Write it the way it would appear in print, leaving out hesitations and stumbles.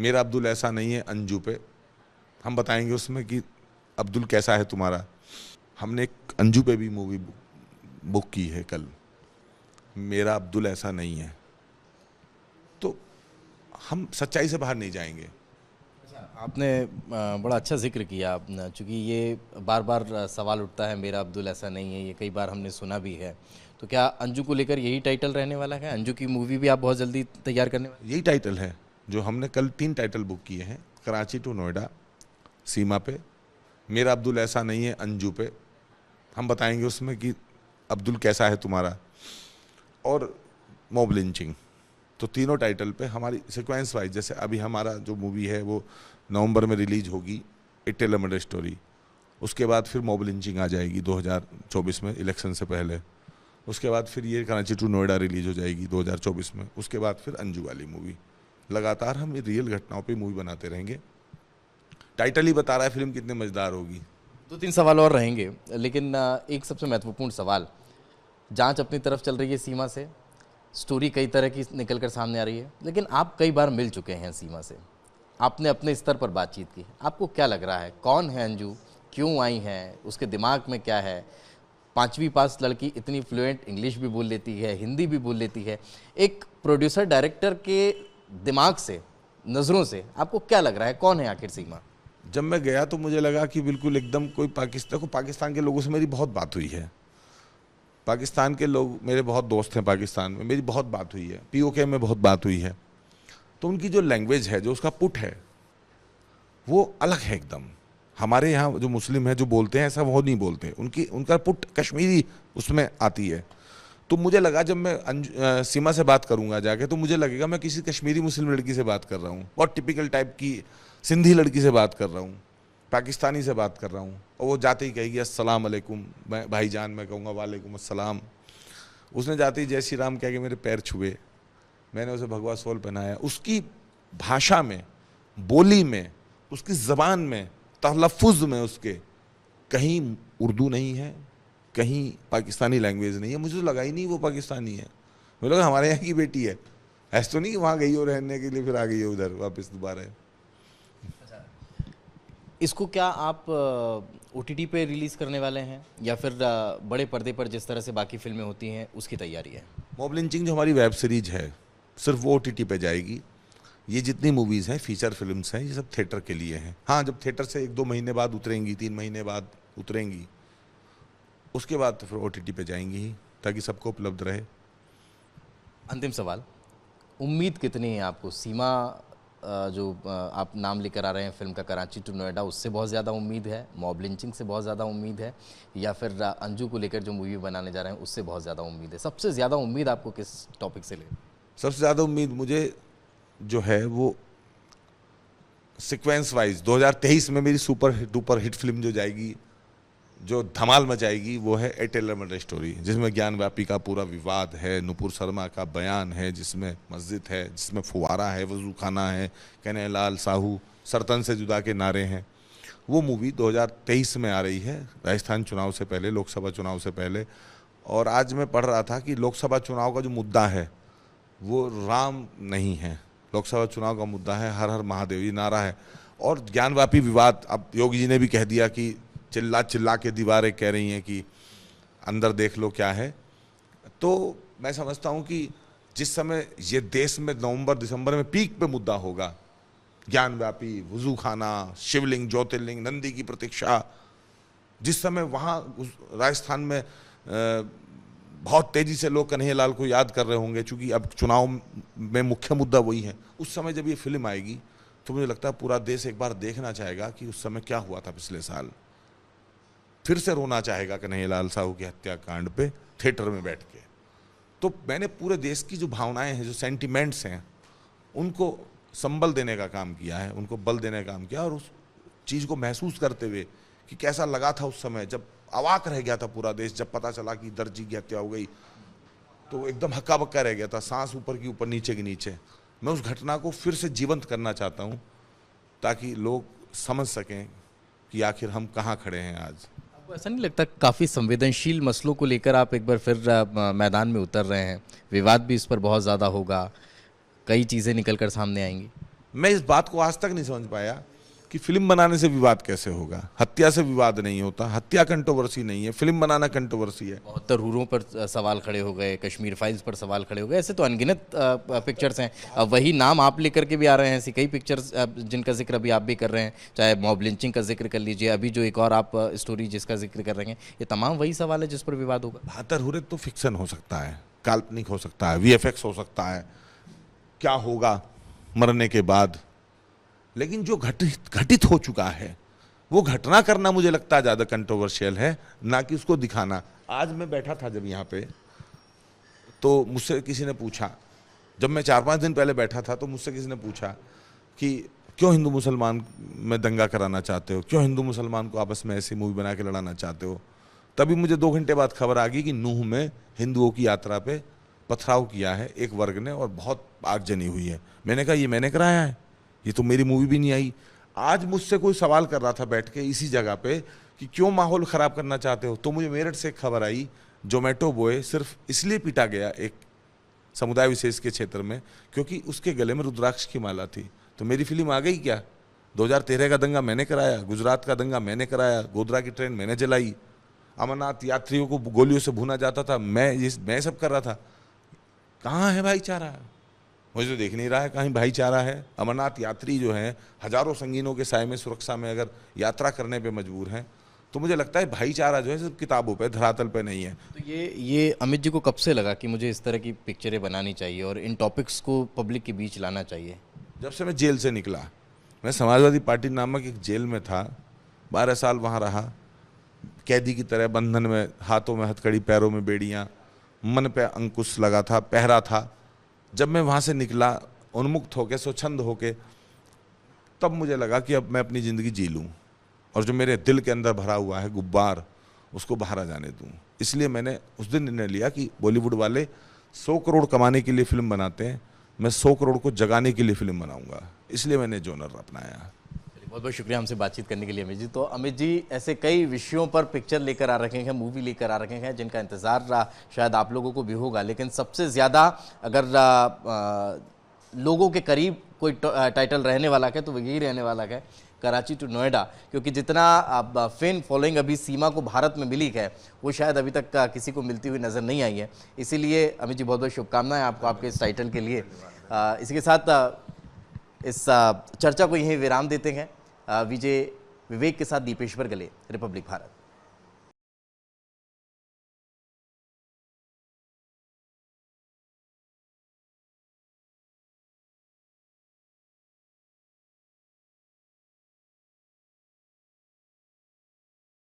मेरा अब्दुल ऐसा नहीं है अंजू पे। हम बताएंगे उसमें कि अब्दुल कैसा है तुम्हारा। हमने एक अंजू पे भी मूवी बुक की है कल, मेरा अब्दुल ऐसा नहीं है। तो हम सच्चाई से बाहर नहीं जाएंगे। आपने बड़ा अच्छा जिक्र किया, चूँकि ये बार बार सवाल उठता है, मेरा अब्दुल ऐसा नहीं है, ये कई बार हमने सुना भी है। तो क्या अंजू को लेकर यही टाइटल रहने वाला है? अंजू की मूवी भी आप बहुत जल्दी तैयार करने वाले? यही टाइटल है जो हमने कल 3 टाइटल बुक किए हैं, कराची टू नोएडा, सीमा पे, मेरा अब्दुल ऐसा नहीं है अंजू पे। हम बताएंगे उसमें कि अब्दुल कैसा है तुम्हारा, और मॉब लिंचिंग। तो तीनों टाइटल पे हमारी सीक्वेंस वाइज, जैसे अभी हमारा जो मूवी है वो नवंबर में रिलीज होगी, ए टेलर मर्डर स्टोरी। उसके बाद फिर मॉब लिंचिंग आ जाएगी 2024 में, इलेक्शन से पहले। उसके बाद फिर ये कराची टू नोएडा रिलीज हो जाएगी 2024 में। उसके बाद फिर अंजू वाली मूवी। लगातार हम ये रियल घटनाओं पे मूवी बनाते रहेंगे। टाइटल ही बता रहा है फिल्म कितनी मजेदार होगी। 2-3 सवाल और रहेंगे, लेकिन एक सबसे महत्वपूर्ण सवाल, जांच अपनी तरफ चल रही है सीमा से, स्टोरी कई तरह की निकल कर सामने आ रही है, लेकिन आप कई बार मिल चुके हैं सीमा से, आपने अपने स्तर पर बातचीत की। आपको क्या लग रहा है, कौन है अंजू, क्यों आई हैं, उसके दिमाग में क्या है? 5वीं पास लड़की इतनी फ्लुएंट इंग्लिश भी बोल लेती है, हिंदी भी बोल लेती है। एक प्रोड्यूसर डायरेक्टर के दिमाग से, नज़रों से आपको क्या लग रहा है, कौन है आखिर सीमा? जब मैं गया तो मुझे लगा कि बिल्कुल एकदम कोई पाकिस्तान के लोगों से मेरी बहुत बात हुई है। पाकिस्तान के लोग मेरे बहुत दोस्त हैं, पाकिस्तान में मेरी बहुत बात हुई है, पीओके में बहुत बात हुई है। तो उनकी जो लैंग्वेज है, जो उसका पुट है, वो अलग है एकदम। हमारे यहाँ जो मुस्लिम हैं जो बोलते हैं ऐसा वो नहीं बोलते, उनका पुट कश्मीरी उसमें आती है। तो मुझे लगा जब मैं सीमा से बात करूंगा जाके तो मुझे लगेगा मैं किसी कश्मीरी मुस्लिम लड़की से बात कर रहा हूँ, बहुत टिपिकल टाइप की सिंधी लड़की से बात कर रहा हूँ, पाकिस्तानी से बात कर रहा हूँ। और वो जाते ही कहेगी अस्सलाम वालेकुम, मैं भाईजान, मैं कहूँगा वालेकुम अस्सलाम। उसने जाते ही जय श्री राम कह के मेरे पैर छुए, मैंने उसे भगवा सोल पहनाया। उसकी भाषा में, बोली में, उसकी ज़बान में, तलफ़ुज़ में उसके कहीं उर्दू नहीं है, कहीं पाकिस्तानी लैंग्वेज नहीं है। मुझे तो लगा ही नहीं वो पाकिस्तानी है, मुझे लगा हमारे यहाँ की बेटी है। ऐसा तो नहीं कि वहाँ गई हो रहने के लिए फिर आ गई हो उधर वापस दोबारा। इसको क्या आप ओटीटी पे रिलीज़ करने वाले हैं, या फिर बड़े पर्दे पर जिस तरह से बाकी फिल्में होती हैं उसकी तैयारी है? मॉब लिंचिंग जो हमारी वेब सीरीज है सिर्फ वो ओटीटी पे जाएगी। ये जितनी मूवीज़ हैं, फीचर फिल्म्स हैं, ये सब थिएटर के लिए हैं। हाँ, जब थिएटर से 1-2 महीने बाद उतरेंगी, 3 महीने बाद उतरेंगी, उसके बाद तो फिर ओटीटी पे जाएंगी ही, ताकि सबको उपलब्ध रहे। अंतिम सवाल, उम्मीद कितनी है आपको? सीमा जो आप नाम लेकर आ रहे हैं फिल्म का, कराची टू नोएडा, उससे बहुत ज़्यादा उम्मीद है? मॉब लिंचिंग से बहुत ज़्यादा उम्मीद है? या फिर अंजू को लेकर जो मूवी बनाने जा रहे हैं उससे बहुत ज़्यादा उम्मीद है? सबसे ज़्यादा उम्मीद आपको किस टॉपिक से ले? सबसे ज़्यादा उम्मीद मुझे जो है वो सीक्वेंस वाइज 2023 में मेरी सुपर डुपर हिट फिल्म जो जाएगी, जो धमाल मचाएगी, वो है ए टेलर मर्डर स्टोरी, जिसमें ज्ञानव्यापी का पूरा विवाद है, नुपुर शर्मा का बयान है, जिसमें मस्जिद है, जिसमें फुवारा है, वजू खाना है, कहने लाल साहू, सरतन से जुदा के नारे हैं। वो मूवी 2023 में आ रही है, राजस्थान चुनाव से पहले, लोकसभा चुनाव से पहले। और आज मैं पढ़ रहा था कि लोकसभा चुनाव का जो मुद्दा है वो राम नहीं है, लोकसभा चुनाव का मुद्दा है हर हर महादेव, ये नारा है। और ज्ञानव्यापी विवाद, अब योगी जी ने भी कह दिया कि चिल्ला चिल्ला के दीवारें कह रही हैं कि अंदर देख लो क्या है। तो मैं समझता हूं कि जिस समय ये देश में नवंबर दिसंबर में पीक पे मुद्दा होगा, ज्ञानव्यापी, वजू खाना, शिवलिंग, ज्योतिर्लिंग, नंदी की प्रतीक्षा, जिस समय वहाँ राजस्थान में बहुत तेजी से लोग कन्हैयालाल को याद कर रहे होंगे, चूंकि अब चुनाव में मुख्य मुद्दा वही है, उस समय जब ये फिल्म आएगी तो मुझे लगता है पूरा देश एक बार देखना चाहेगा कि उस समय क्या हुआ था पिछले साल। फिर से रोना चाहेगा कन्हैयालाल साहू की हत्याकांड पे थिएटर में बैठ के। तो मैंने पूरे देश की जो भावनाएं हैं, जो सेंटिमेंट्स हैं, उनको संबल देने का काम किया है, उनको बल देने का काम किया, और उस चीज़ को महसूस करते हुए कि कैसा लगा था उस समय, जब अवाक रह गया था पूरा देश, जब पता चला कि दर्जी की हत्या हो गई, तो एकदम हक्का बक्का रह गया था, सांस ऊपर की ऊपर, नीचे की नीचे। मैं उस घटना को फिर से जीवंत करना चाहता हूँ ताकि लोग समझ सकें कि आखिर हम कहाँ खड़े हैं आज। आपको ऐसा नहीं लगता काफ़ी संवेदनशील मसलों को लेकर आप एक बार फिर मैदान में उतर रहे हैं? विवाद भी इस पर बहुत ज़्यादा होगा, कई चीज़ें निकल कर सामने आएंगी। मैं इस बात को आज तक नहीं समझ पाया कि फिल्म बनाने से विवाद कैसे होगा। हत्या से विवाद नहीं होता, हत्या कंट्रोवर्सी नहीं है, फिल्म बनाना कंट्रोवर्सी है। 72 हूरों पर सवाल खड़े हो गए, कश्मीर फाइल्स पर सवाल खड़े हो गए, ऐसे तो अनगिनत पिक्चर्स हैं। वही नाम आप लेकर के भी आ रहे हैं, ऐसी कई पिक्चर्स जिनका जिक्र अभी आप भी कर रहे हैं, चाहे मॉब लिंचिंग का जिक्र कर लीजिए, अभी जो एक और आप स्टोरी जिसका जिक्र कर रहे हैं, ये तमाम वही सवाल है जिस पर विवाद होगा। 72 हुरे तो फिक्शन हो सकता है, काल्पनिक हो सकता है, वीएफएक्स हो सकता है, क्या होगा मरने के बाद, लेकिन जो घटित हो चुका है वो घटना करना मुझे लगता है ज़्यादा कंट्रोवर्शियल है, ना कि उसको दिखाना। आज मैं बैठा था जब यहाँ पे, तो मुझसे किसी ने पूछा, जब मैं 4-5 दिन पहले बैठा था तो मुझसे किसी ने पूछा कि क्यों हिंदू मुसलमान में दंगा कराना चाहते हो, क्यों हिंदू मुसलमान को आपस में ऐसी मूवी बना के लड़ाना चाहते हो। तभी मुझे 2 घंटे बाद खबर आ गई कि नूह में हिंदुओं की यात्रा पे पथराव किया है एक वर्ग ने और बहुत आगजनी हुई है। मैंने कहा ये मैंने कराया है, ये तो मेरी मूवी भी नहीं आई। आज मुझसे कोई सवाल कर रहा था बैठ के इसी जगह पे कि क्यों माहौल ख़राब करना चाहते हो, तो मुझे मेरठ से एक खबर आई, जोमेटो बॉय सिर्फ इसलिए पीटा गया एक समुदाय विशेष के क्षेत्र में क्योंकि उसके गले में रुद्राक्ष की माला थी। तो मेरी फिल्म आ गई क्या? 2013 का दंगा मैंने कराया, गुजरात का दंगा मैंने कराया, गोधरा की ट्रेन मैंने जलाई, अमरनाथ यात्रियों को गोलियों से भूना जाता था, मैं सब कर रहा था। कहाँ है भाईचारा? मुझे तो देख नहीं रहा है कहीं भाईचारा है। अमरनाथ यात्री जो हैं हजारों संगीनों के साए में सुरक्षा में अगर यात्रा करने पे मजबूर हैं, तो मुझे लगता है भाईचारा जो है सिर्फ किताबों पे धरातल पे नहीं है। तो ये अमित जी को कब से लगा कि मुझे इस तरह की पिक्चरें बनानी चाहिए और इन टॉपिक्स को पब्लिक के बीच लाना चाहिए? जब से मैं जेल से निकला, मैं समाजवादी पार्टी नामक एक जेल में था, 12 साल वहाँ रहा, कैदी की तरह बंधन में, हाथों में हथकड़ी, पैरों में बेड़ियाँ, मन पे अंकुश लगा था, पहरा था। जब मैं वहाँ से निकला उन्मुक्त होके, स्वच्छंद होके, तब मुझे लगा कि अब मैं अपनी ज़िंदगी जी लूँ और जो मेरे दिल के अंदर भरा हुआ है गुब्बार, उसको बाहर आ जाने दूँ। इसलिए मैंने उस दिन निर्णय लिया कि बॉलीवुड वाले 100 करोड़ कमाने के लिए फिल्म बनाते हैं, मैं 100 करोड़ को जगाने के लिए फिल्म बनाऊंगा। इसलिए मैंने जॉनर अपनाया। बहुत बहुत शुक्रिया हमसे बातचीत करने के लिए अमित जी। तो अमित जी ऐसे कई विषयों पर पिक्चर लेकर आ रखे हैं, मूवी लेकर आ रखे हैं, जिनका इंतज़ार शायद आप लोगों को भी होगा, लेकिन सबसे ज़्यादा अगर लोगों के करीब कोई टाइटल रहने वाला है तो वो यही रहने वाला है, कराची टू नोएडा, क्योंकि जितना फैन फॉलोइंग अभी सीमा को भारत में मिली है वो शायद अभी तक किसी को मिलती हुई नज़र नहीं आई है। इसीलिए अमित जी बहुत बहुत शुभकामनाएं आपको आपके इस टाइटल के लिए। इसी के साथ इस चर्चा को यहीं विराम देते हैं। विजय विवेक के साथ दीपेश्वर गले, रिपब्लिक भारत।